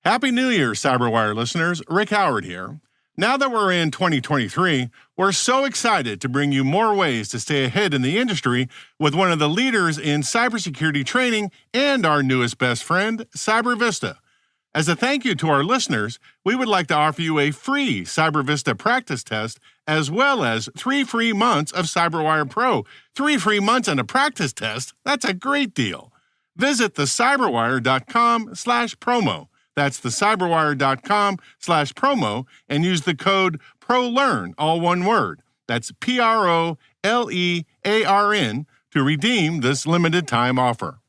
Happy New Year, CyberWire listeners. Rick Howard here. Now that we're in 2023, we're so excited to bring you more ways to stay ahead in the industry with one of the leaders in cybersecurity training and our newest best friend, CyberVista. As a thank you to our listeners, we would like to offer you a free CyberVista practice test as well as 3 free months of CyberWire Pro. 3 free months and a practice test? That's a great deal. Visit thecyberwire.com/promo. That's thecyberwire.com/promo and use the code PROLEARN, all one word. That's PROLEARN to redeem this limited time offer.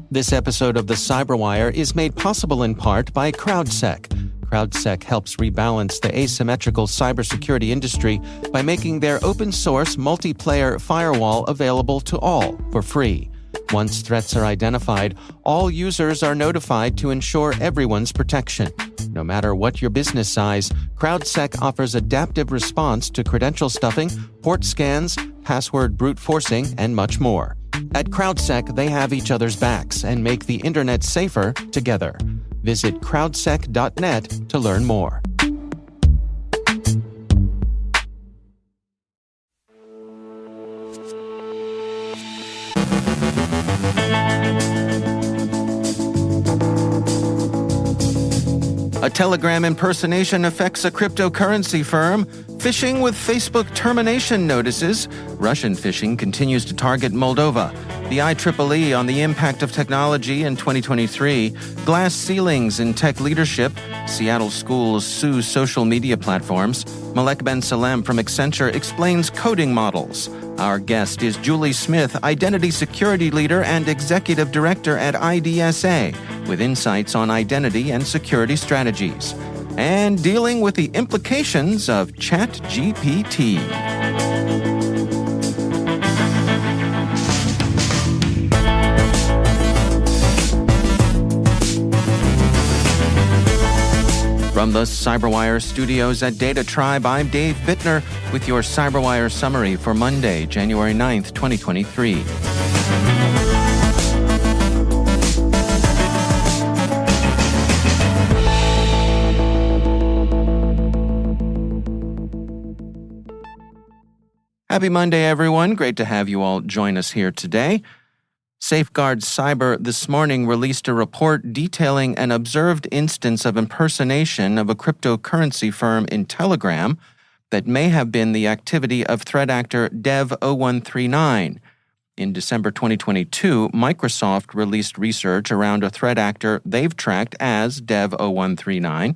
This episode of the CyberWire is made possible in part by CrowdSec. CrowdSec helps rebalance the asymmetrical cybersecurity industry by making their open-source multiplayer firewall available to all for free. Once threats are identified, all users are notified to ensure everyone's protection. No matter what your business size, CrowdSec offers adaptive response to credential stuffing, port scans, password brute forcing, and much more. At CrowdSec, they have each other's backs and make the internet safer together. Visit crowdsec.net to learn more. A Telegram impersonation affects a cryptocurrency firm. Phishing with Facebook termination notices. Russian phishing continues to target Moldova. The IEEE on the impact of technology in 2023. Glass ceilings in tech leadership. Seattle schools sue social media platforms. Malek Ben Salem from Accenture explains coding models. Our guest is Julie Smith, Identity Security Leader and Executive Director at IDSA, with insights on identity and security strategies, and dealing with the implications of ChatGPT. From the CyberWire studios at Data Tribe, I'm Dave Bittner with your CyberWire summary for Monday, January 9th, 2023. Happy Monday, everyone. Great to have you all join us here today. Safeguard Cyber this morning released a report detailing an observed instance of impersonation of a cryptocurrency firm in Telegram that may have been the activity of threat actor Dev0139. In December 2022, Microsoft released research around a threat actor they've tracked as Dev0139.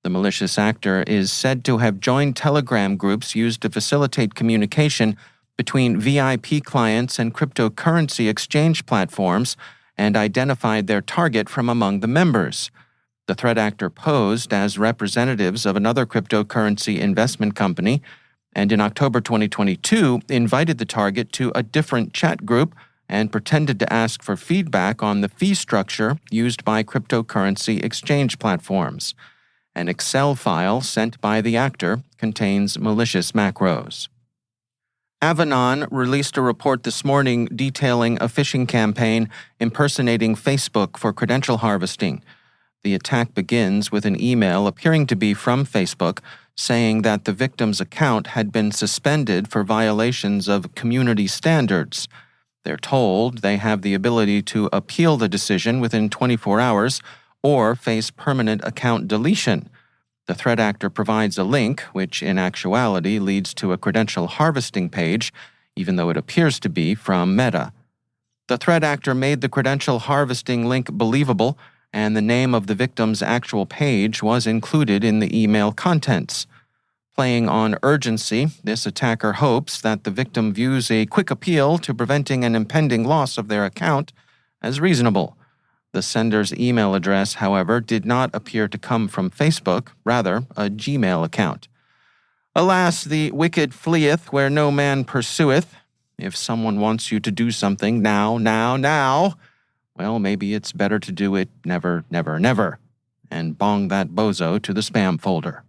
The malicious actor is said to have joined Telegram groups used to facilitate communication between VIP clients and cryptocurrency exchange platforms and identified their target from among the members. The threat actor posed as representatives of another cryptocurrency investment company and in October 2022 invited the target to a different chat group and pretended to ask for feedback on the fee structure used by cryptocurrency exchange platforms. An Excel file sent by the actor contains malicious macros. Avanan released a report this morning detailing a phishing campaign impersonating Facebook for credential harvesting. The attack begins with an email appearing to be from Facebook saying that the victim's account had been suspended for violations of community standards. They're told they have the ability to appeal the decision within 24 hours or face permanent account deletion. The threat actor provides a link, which in actuality leads to a credential harvesting page, even though it appears to be from Meta. The threat actor made the credential harvesting link believable, and the name of the victim's actual page was included in the email contents. Playing on urgency, this attacker hopes that the victim views a quick appeal to preventing an impending loss of their account as reasonable. The sender's email address, however, did not appear to come from Facebook, rather a Gmail account. Alas, the wicked fleeth where no man pursueth. If someone wants you to do something now, well, maybe it's better to do it never, and bong that bozo to the spam folder.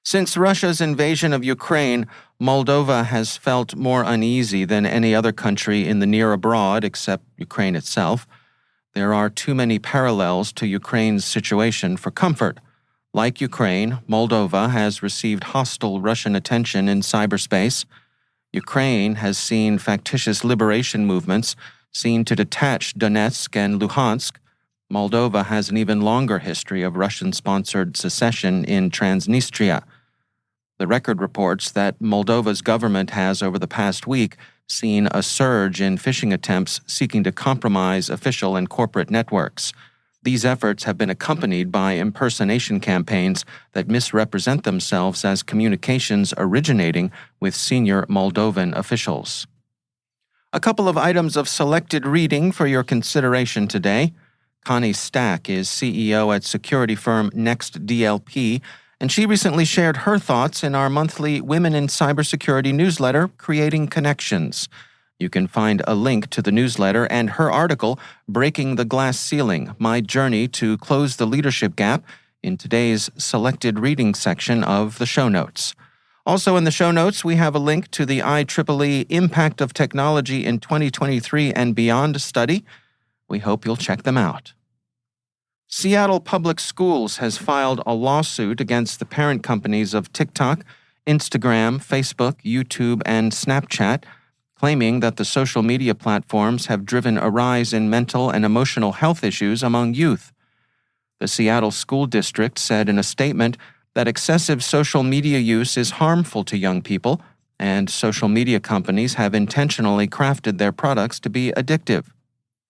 Since Russia's invasion of Ukraine, Moldova has felt more uneasy than any other country in the near abroad except Ukraine itself. There are too many parallels to Ukraine's situation for comfort. Like Ukraine, Moldova has received hostile Russian attention in cyberspace. Ukraine has seen factitious liberation movements seen to detach Donetsk and Luhansk. Moldova has an even longer history of Russian-sponsored secession in Transnistria. The record reports that Moldova's government has, over the past week, seen a surge in phishing attempts seeking to compromise official and corporate networks. These efforts have been accompanied by impersonation campaigns that misrepresent themselves as communications originating with senior Moldovan officials. A couple of items of selected reading for your consideration today. Connie Stack is CEO at security firm NextDLP, and she recently shared her thoughts in our monthly Women in Cybersecurity newsletter, Creating Connections. You can find a link to the newsletter and her article, Breaking the Glass Ceiling, My Journey to Close the Leadership Gap, in today's selected reading section of the show notes. Also in the show notes, we have a link to the IEEE Impact of Technology in 2023 and Beyond study. We hope you'll check them out. Seattle Public Schools has filed a lawsuit against the parent companies of TikTok, Instagram, Facebook, YouTube, and Snapchat, claiming that the social media platforms have driven a rise in mental and emotional health issues among youth. The Seattle School District said in a statement that excessive social media use is harmful to young people, and social media companies have intentionally crafted their products to be addictive.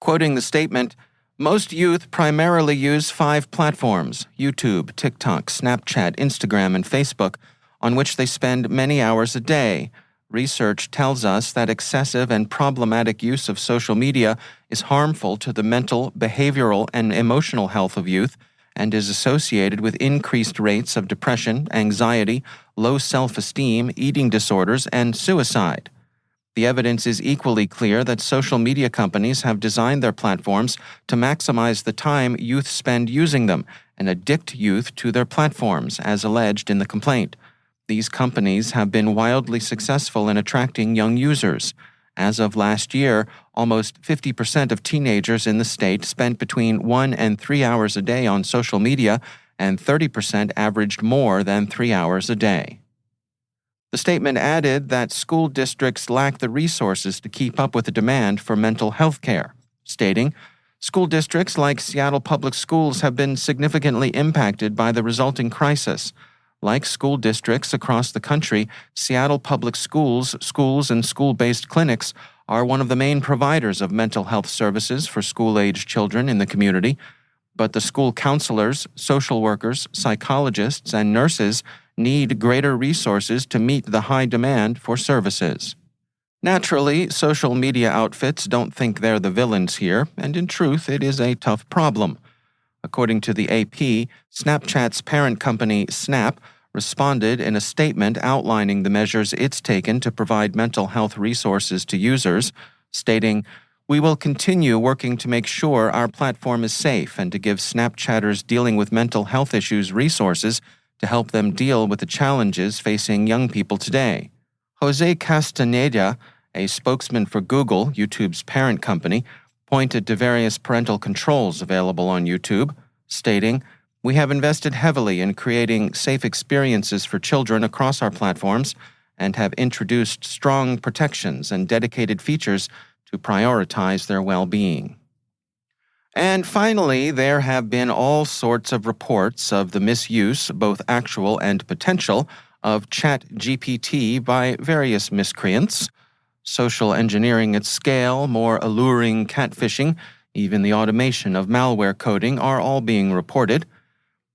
Quoting the statement, "Most youth primarily use 5 platforms, YouTube, TikTok, Snapchat, Instagram, and Facebook, on which they spend many hours a day. Research tells us that excessive and problematic use of social media is harmful to the mental, behavioral, and emotional health of youth and is associated with increased rates of depression, anxiety, low self-esteem, eating disorders, and suicide. The evidence is equally clear that social media companies have designed their platforms to maximize the time youth spend using them and addict youth to their platforms, as alleged in the complaint. These companies have been wildly successful in attracting young users. As of last year, almost 50% of teenagers in the state spent between 1 and 3 hours a day on social media, and 30% averaged more than 3 hours a day. The statement added that school districts lack the resources to keep up with the demand for mental health care, stating, "School districts like Seattle Public Schools have been significantly impacted by the resulting crisis. Like school districts across the country, Seattle Public Schools, and school-based clinics are one of the main providers of mental health services for school-age children in the community, but the school counselors, social workers, psychologists, and nurses need greater resources to meet the high demand for services." Naturally, social media outfits don't think they're the villains here, and in truth, it is a tough problem. According to the AP, Snapchat's parent company, Snap, responded in a statement outlining the measures it's taken to provide mental health resources to users, stating, "We will continue working to make sure our platform is safe and to give Snapchatters dealing with mental health issues resources to help them deal with the challenges facing young people today." Jose Castaneda, a spokesman for Google, YouTube's parent company, pointed to various parental controls available on YouTube, stating, "We have invested heavily in creating safe experiences for children across our platforms and have introduced strong protections and dedicated features to prioritize their well-being." And finally, there have been all sorts of reports of the misuse, both actual and potential, of ChatGPT by various miscreants. Social engineering at scale, more alluring catfishing, even the automation of malware coding are all being reported.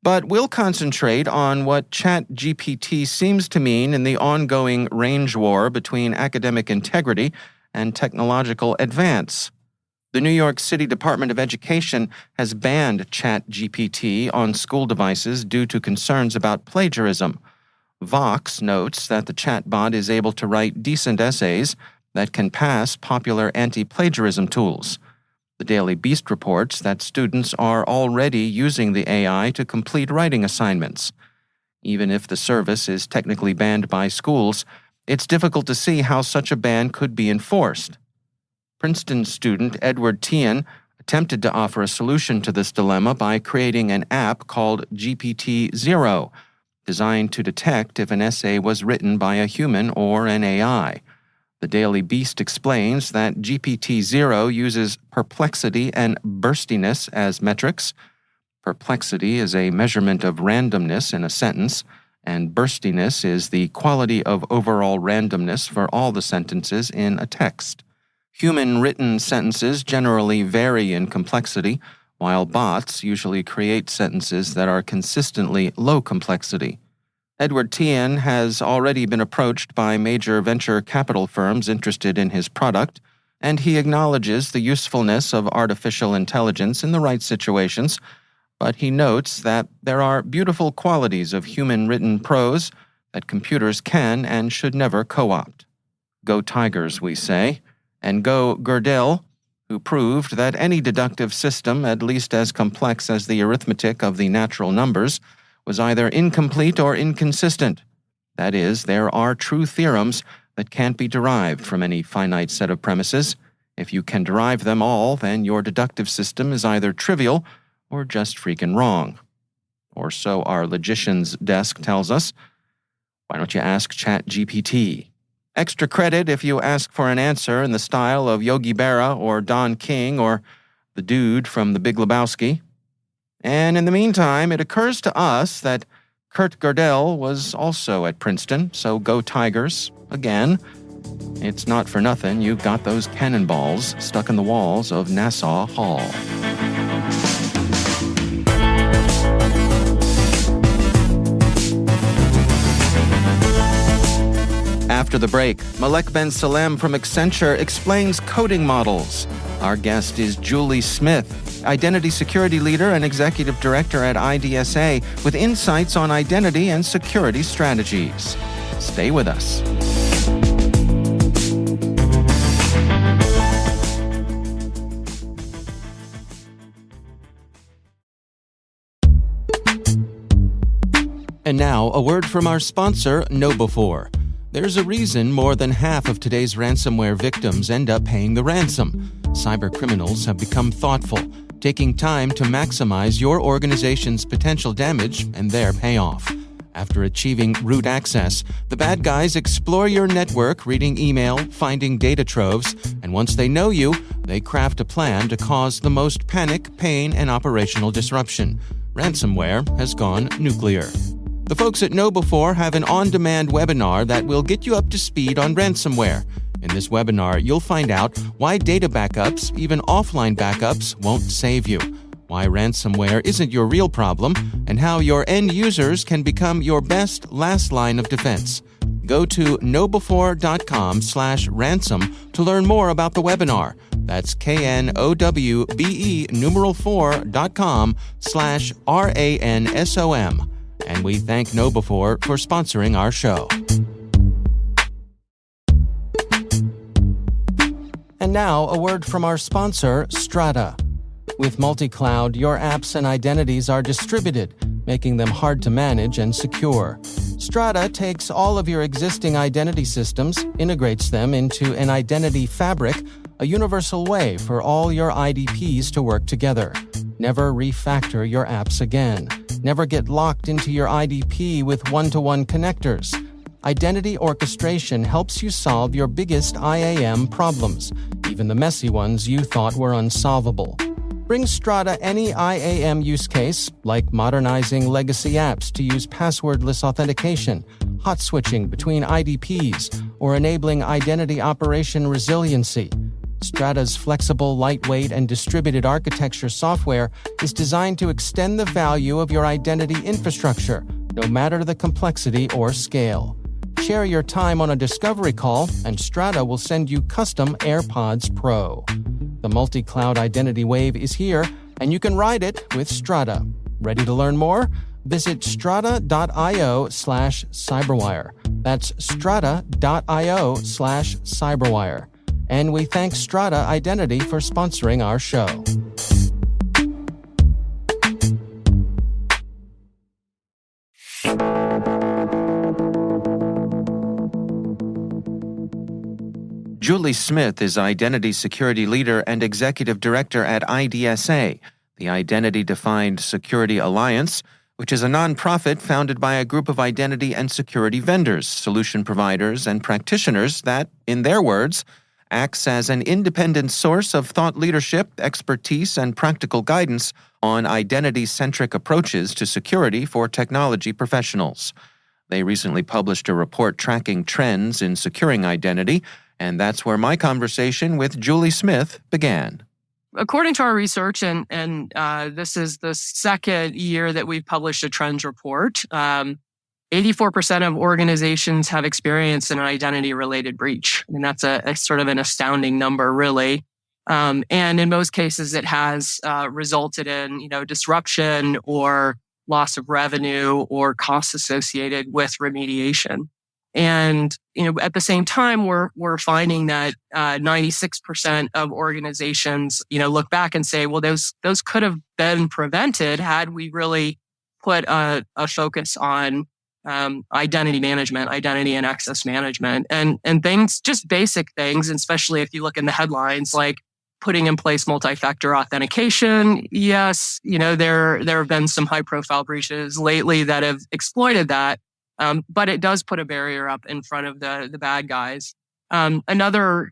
But we'll concentrate on what ChatGPT seems to mean in the ongoing range war between academic integrity and technological advance. The New York City Department of Education has banned ChatGPT on school devices due to concerns about plagiarism. Vox notes that the chatbot is able to write decent essays that can pass popular anti-plagiarism tools. The Daily Beast reports that students are already using the AI to complete writing assignments. Even if the service is technically banned by schools, it's difficult to see how such a ban could be enforced. Princeton student Edward Tian, attempted to offer a solution to this dilemma by creating an app called GPT-0, designed to detect if an essay was written by a human or an AI. The Daily Beast explains that GPT-0 uses perplexity and burstiness as metrics. Perplexity is a measurement of randomness in a sentence, and burstiness is the quality of overall randomness for all the sentences in a text. Human-written sentences generally vary in complexity, while bots usually create sentences that are consistently low complexity. Edward Tian has already been approached by major venture capital firms interested in his product, and he acknowledges the usefulness of artificial intelligence in the right situations, but he notes that there are beautiful qualities of human-written prose that computers can and should never co-opt. Go Tigers, we say, and go Gödel, who proved that any deductive system, at least as complex as the arithmetic of the natural numbers, was either incomplete or inconsistent. That is, there are true theorems that can't be derived from any finite set of premises. If you can derive them all, then your deductive system is either trivial or just freaking wrong. Or so our logician's desk tells us. Why don't you ask ChatGPT? Extra credit if you ask for an answer in the style of Yogi Berra or Don King or the dude from The Big Lebowski. And in the meantime, it occurs to us that Kurt Gödel was also at Princeton, so go Tigers, again. It's not for nothing you've got those cannonballs stuck in the walls of Nassau Hall. After the break, Malek Ben Salem from Accenture explains coding models. Our guest is Julie Smith, Identity Security Leader and Executive Director at IDSA, with insights on identity and security strategies. Stay with us. And now, a word from our sponsor, KnowBe4. There's a reason more than half of today's ransomware victims end up paying the ransom. Cybercriminals have become thoughtful, taking time to maximize your organization's potential damage and their payoff. After achieving root access, the bad guys explore your network, reading email, finding data troves, and once they know you, they craft a plan to cause the most panic, pain, and operational disruption. Ransomware has gone nuclear. The folks at KnowBe4 have an on-demand webinar that will get you up to speed on ransomware. In this webinar, you'll find out why data backups, even offline backups, won't save you, why ransomware isn't your real problem, and how your end users can become your best last line of defense. Go to knowbe4.com/ransom to learn more about the webinar. That's knowbe4.com/ransom. And we thank KnowBe4 for sponsoring our show. And now, a word from our sponsor, Strata. With multi-cloud, your apps and identities are distributed, making them hard to manage and secure. Strata takes all of your existing identity systems, integrates them into an identity fabric, a universal way for all your IDPs to work together. Never refactor your apps again. Never get locked into your IDP with one-to-one connectors. Identity orchestration helps you solve your biggest IAM problems, even the messy ones you thought were unsolvable. Bring Strata any IAM use case, like modernizing legacy apps to use passwordless authentication, hot switching between IDPs, or enabling identity operation resiliency. Strata's flexible, lightweight, and distributed architecture software is designed to extend the value of your identity infrastructure, no matter the complexity or scale. Share your time on a discovery call, and Strata will send you custom AirPods Pro. The multi-cloud identity wave is here, and you can ride it with Strata. Ready to learn more? Visit strata.io/cyberwire. That's strata.io/cyberwire. And we thank Strata Identity for sponsoring our show. Julie Smith is Identity Security Leader and Executive Director at IDSA, the Identity Defined Security Alliance, which is a nonprofit founded by a group of identity and security vendors, solution providers, and practitioners that, in their words, acts as an independent source of thought leadership, expertise, and practical guidance on identity-centric approaches to security for technology professionals. They recently published a report tracking trends in securing identity, and that's where my conversation with Julie Smith began. According to our research, and this is the second year that we've published a trends report, 84% of organizations have experienced an identity-related breach. And that's a sort of an astounding number, really. And in most cases, it has resulted in, disruption or loss of revenue or costs associated with remediation. And, at the same time, we're finding that 96% of organizations, look back and say, well, those could have been prevented had we really put a focus on identity management, identity and access management, and things, just basic things, especially if you look in the headlines, like putting in place multi-factor authentication. Yes, there have been some high-profile breaches lately that have exploited that. But it does put a barrier up in front of the bad guys. Another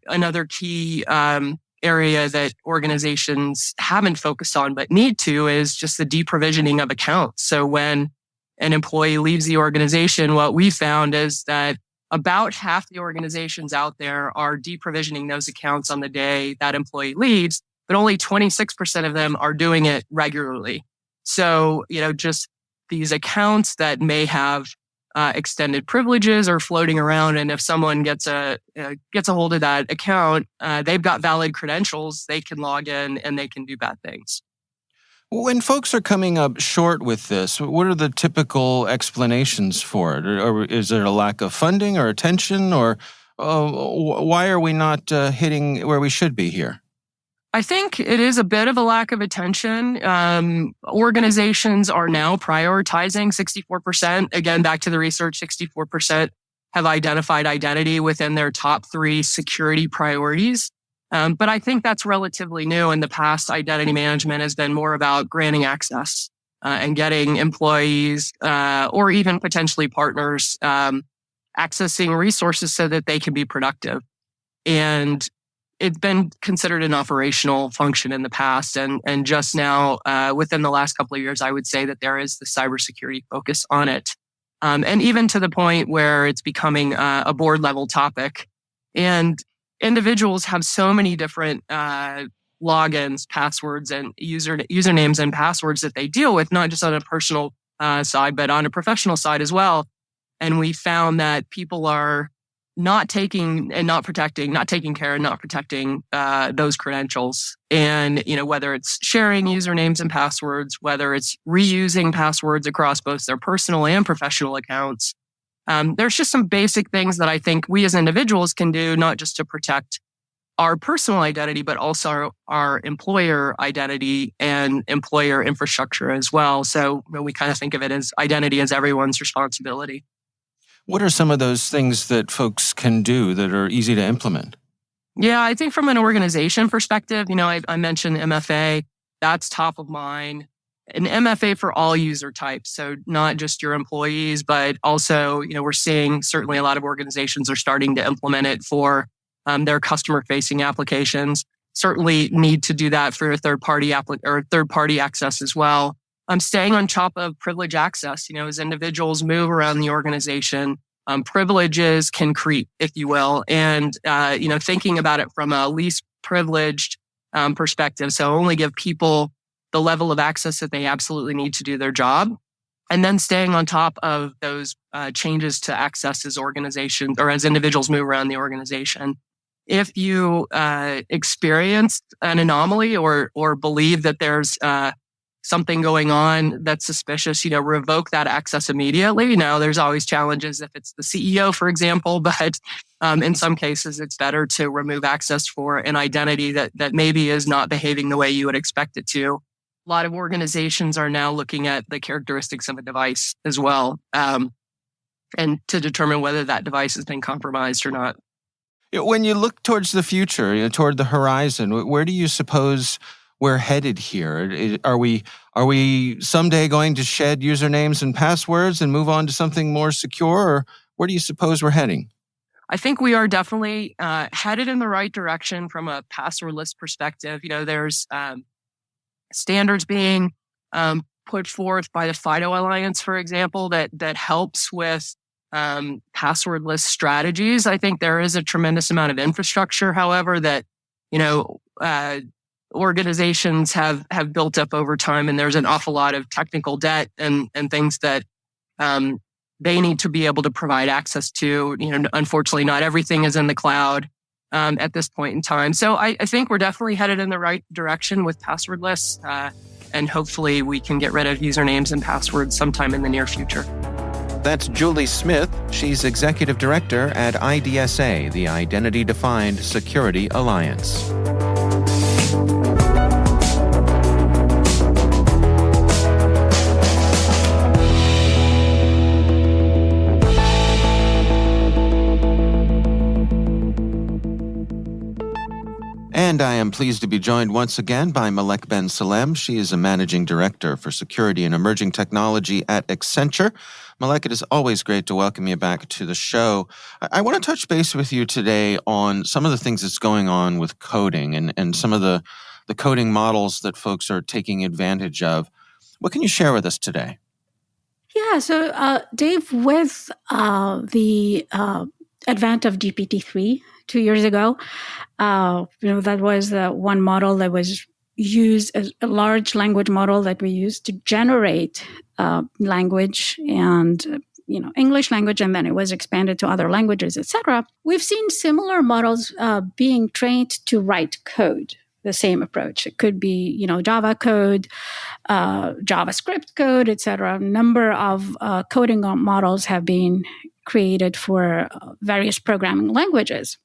key area that organizations haven't focused on but need to is just the deprovisioning of accounts. So when an employee leaves the organization, what we found is that about half the organizations out there are deprovisioning those accounts on the day that employee leaves, but only 26% of them are doing it regularly. So, just these accounts that may have extended privileges are floating around, and if someone gets a hold of that account, they've got valid credentials, they can log in and they can do bad things. When folks are coming up short with this, what are the typical explanations for it? Or is there a lack of funding or attention, or why are we not hitting where we should be here? I think it is a bit of a lack of attention. Organizations are now prioritizing 64%. Again, back to the research, 64% have identified identity within their top 3 security priorities. But I think that's relatively new. In the past, identity management has been more about granting access and getting employees or even potentially partners accessing resources so that they can be productive. And it's been considered an operational function in the past. And just now, within the last couple of years, I would say that there is the cybersecurity focus on it. And even to the point where it's becoming a board level topic. And individuals have so many different logins, passwords, and usernames and passwords that they deal with, not just on a personal side, but on a professional side as well. And we found that people are not taking care and not protecting those credentials. And, whether it's sharing usernames and passwords, whether it's reusing passwords across both their personal and professional accounts, there's just some basic things that I think we as individuals can do, not just to protect our personal identity, but also our employer identity and employer infrastructure as well. So we kind of think of it as identity as everyone's responsibility. What are some of those things that folks can do that are easy to implement? Yeah, I think from an organization perspective, I mentioned MFA. That's top of mind. An MFA for all user types. So not just your employees, but also, we're seeing certainly a lot of organizations are starting to implement it for their customer-facing applications. Certainly need to do that for a third-party access as well. Staying on top of privilege access, as individuals move around the organization, privileges can creep, if you will. And, thinking about it from a least privileged perspective. So only give people the level of access that they absolutely need to do their job. And then staying on top of those changes to access as organizations or as individuals move around the organization. If you experience an anomaly or believe that there's something going on that's suspicious, revoke that access immediately. Now, there's always challenges if it's the CEO, for example, but in some cases, it's better to remove access for an identity that maybe is not behaving the way you would expect it to. A lot of organizations are now looking at the characteristics of a device as well, and to determine whether that device has been compromised or not. When you look towards the future, toward the horizon, where do you suppose we're headed here? Are we someday going to shed usernames and passwords and move on to something more secure, or where do you suppose we're heading? I think we are definitely headed in the right direction from a passwordless perspective. There's standards being put forth by the FIDO Alliance, for example, that helps with passwordless strategies. I think there is a tremendous amount of infrastructure, however, that organizations have built up over time, and there's an awful lot of technical debt and things that they need to be able to provide access to. Unfortunately, not everything is in the cloud at this point in time. So I think we're definitely headed in the right direction with passwordless, and hopefully we can get rid of usernames and passwords sometime in the near future. That's Julie Smith. She's Executive Director at IDSA, the Identity Defined Security Alliance. And I am pleased to be joined once again by Malek Ben Salem. She is a Managing Director for Security and Emerging Technology at Accenture. Malek, it is always great to welcome you back to the show. I want to touch base with you today on some of the things that's going on with coding and some of the coding models that folks are taking advantage of. What can you share with us today? Yeah, so Dave, with the advent of GPT-3 2 years ago, that was the one model that was used as a large language model that we used to generate language and English language, and then it was expanded to other languages, etc. We've seen similar models being trained to write code. The same approach. It could be, Java code, JavaScript code, etc. A number of coding models have been created for various programming languages.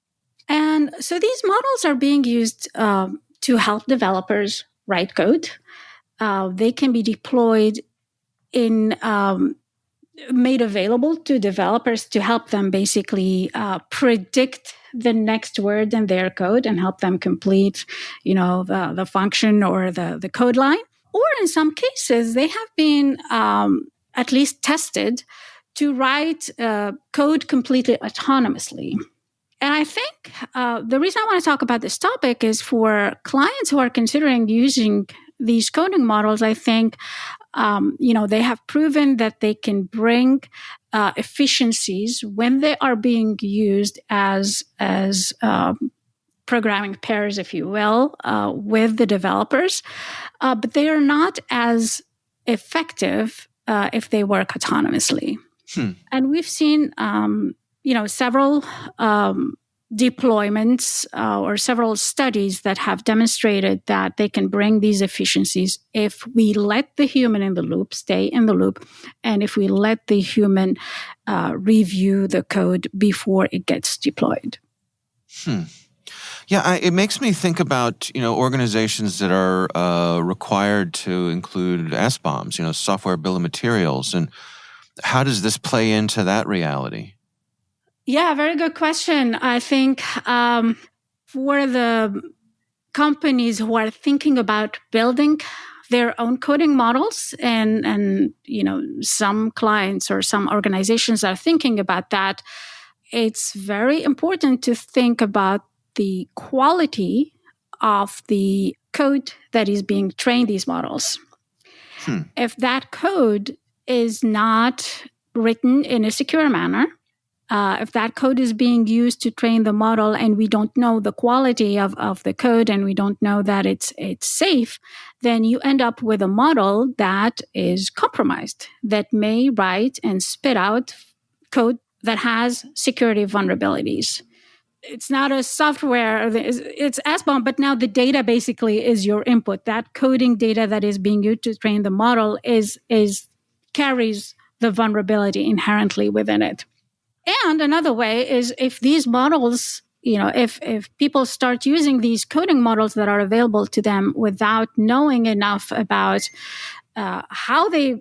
And so these models are being used to help developers write code. They can be deployed made available to developers to help them basically predict the next word in their code and help them complete, the function or the code line. Or in some cases, they have been at least tested to write code completely autonomously. And I think the reason I want to talk about this topic is for clients who are considering using these coding models. I think, they have proven that they can bring efficiencies when they are being used as programming pairs, if you will, with the developers. But they are not as effective if they work autonomously. And we've seen, several deployments or several studies that have demonstrated that they can bring these efficiencies if we let the human in the loop stay in the loop, and if we let the human review the code before it gets deployed. Yeah, it makes me think about, organizations that are required to include SBOMs, software bill of materials, and how does this play into that reality? Yeah, very good question. I think for the companies who are thinking about building their own coding models, and some clients or some organizations are thinking about that, it's very important to think about the quality of the code that is being trained these models. If that code is not written in a secure manner, if that code is being used to train the model and we don't know the quality of the code and we don't know that it's safe, then you end up with a model that is compromised, that may write and spit out code that has security vulnerabilities. It's not a software, it's SBOM, but now the data basically is your input. That coding data that is being used to train the model carries the vulnerability inherently within it. And another way is if these models, if people start using these coding models that are available to them without knowing enough about how they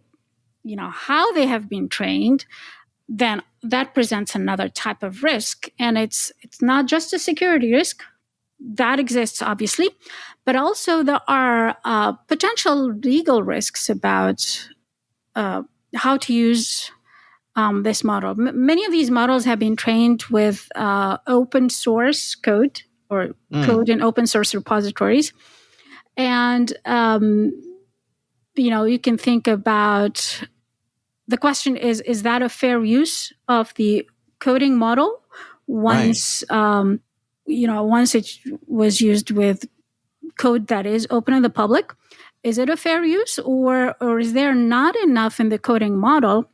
have been trained, then that presents another type of risk. And it's not just a security risk. That exists, obviously, but also there are potential legal risks about how to use this model. Many of these models have been trained with open source code or code in open source repositories. And, you can think about the question is that a fair use of the coding model once, once it was used with code that is open in the public? Is it a fair use, or is there not enough in the coding model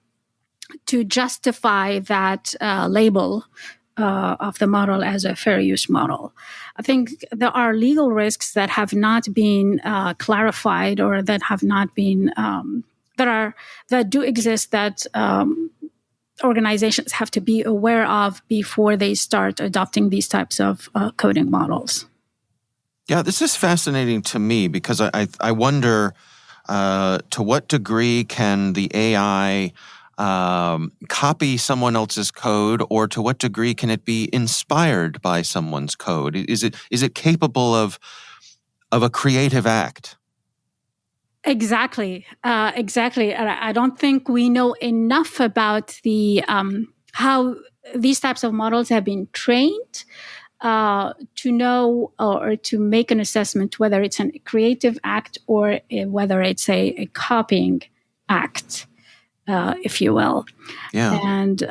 to justify that label of the model as a fair use model? I think there are legal risks that have not been clarified, or that have not been that do exist that organizations have to be aware of before they start adopting these types of coding models. Yeah, this is fascinating to me because I wonder to what degree can the AI copy someone else's code, or to what degree can it be inspired by someone's code? Is it capable of a creative act? Exactly. I don't think we know enough about the how these types of models have been trained to know or to make an assessment whether it's a creative act or whether it's a copying act, if you will. Yeah. And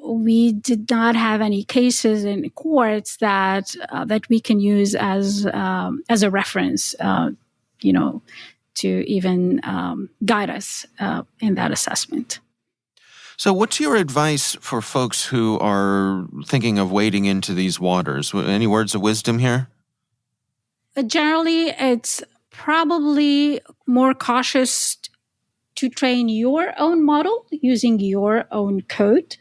we did not have any cases in courts that we can use as a reference, to even guide us in that assessment. So what's your advice for folks who are thinking of wading into these waters? Any words of wisdom here? Generally, it's probably more cautious to train your own model using your own code.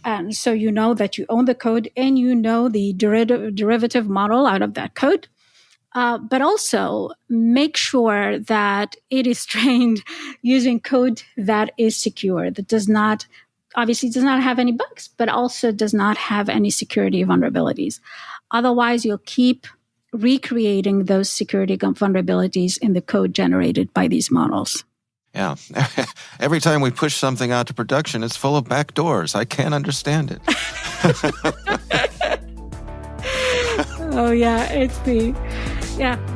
And so you know that you own the code and you know the derivative model out of that code. But also make sure that it is trained using code that is secure, that does not have any bugs, but also does not have any security vulnerabilities. Otherwise, you'll keep recreating those security vulnerabilities in the code generated by these models. Yeah. Every time we push something out to production, it's full of backdoors. I can't understand it. Oh, yeah. It's the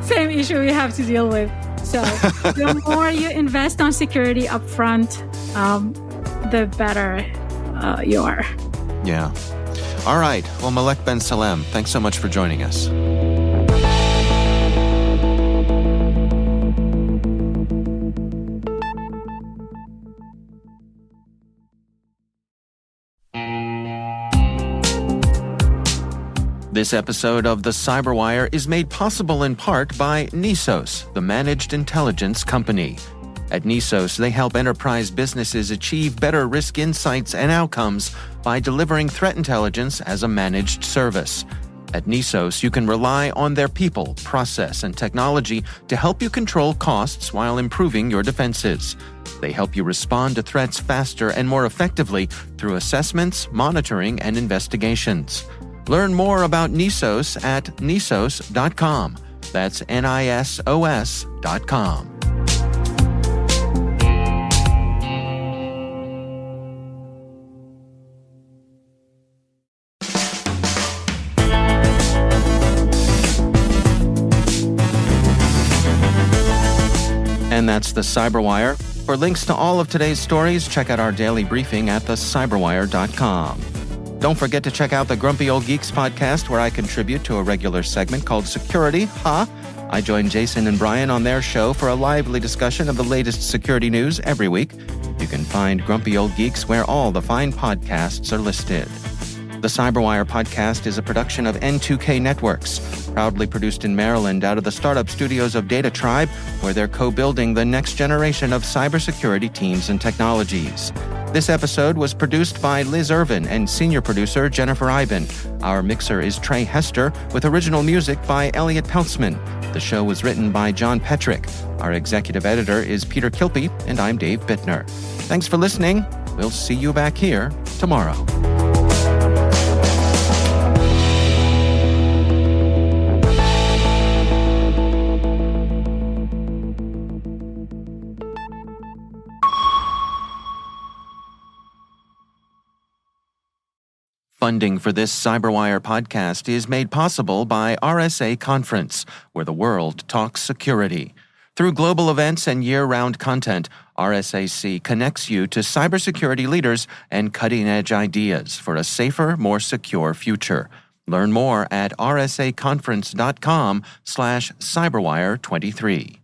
same issue we have to deal with. So the more you invest on security up front, the better you are. Yeah. All right. Well, Malek Ben Salem, thanks so much for joining us. This episode of the CyberWire is made possible in part by Nisos, the managed intelligence company. At Nisos, they help enterprise businesses achieve better risk insights and outcomes by delivering threat intelligence as a managed service. At Nisos, you can rely on their people, process, and technology to help you control costs while improving your defenses. They help you respond to threats faster and more effectively through assessments, monitoring, and investigations. Learn more about Nisos at nisos.com. That's NISOS.com. And that's the CyberWire. For links to all of today's stories, check out our daily briefing at thecyberwire.com. Don't forget to check out the Grumpy Old Geeks podcast, where I contribute to a regular segment called Security, Huh? I join Jason and Brian on their show for a lively discussion of the latest security news every week. You can find Grumpy Old Geeks where all the fine podcasts are listed. The CyberWire podcast is a production of N2K Networks, proudly produced in Maryland out of the startup studios of Data Tribe, where they're co-building the next generation of cybersecurity teams and technologies. This episode was produced by Liz Irvin and senior producer Jennifer Iben. Our mixer is Trey Hester, with original music by Elliot Peltzman. The show was written by John Petrick. Our executive editor is Peter Kilpie, and I'm Dave Bittner. Thanks for listening. We'll see you back here tomorrow. Funding for this CyberWire podcast is made possible by RSA Conference, where the world talks security. Through global events and year-round content, RSAC connects you to cybersecurity leaders and cutting-edge ideas for a safer, more secure future. Learn more at rsaconference.com/cyberwire23.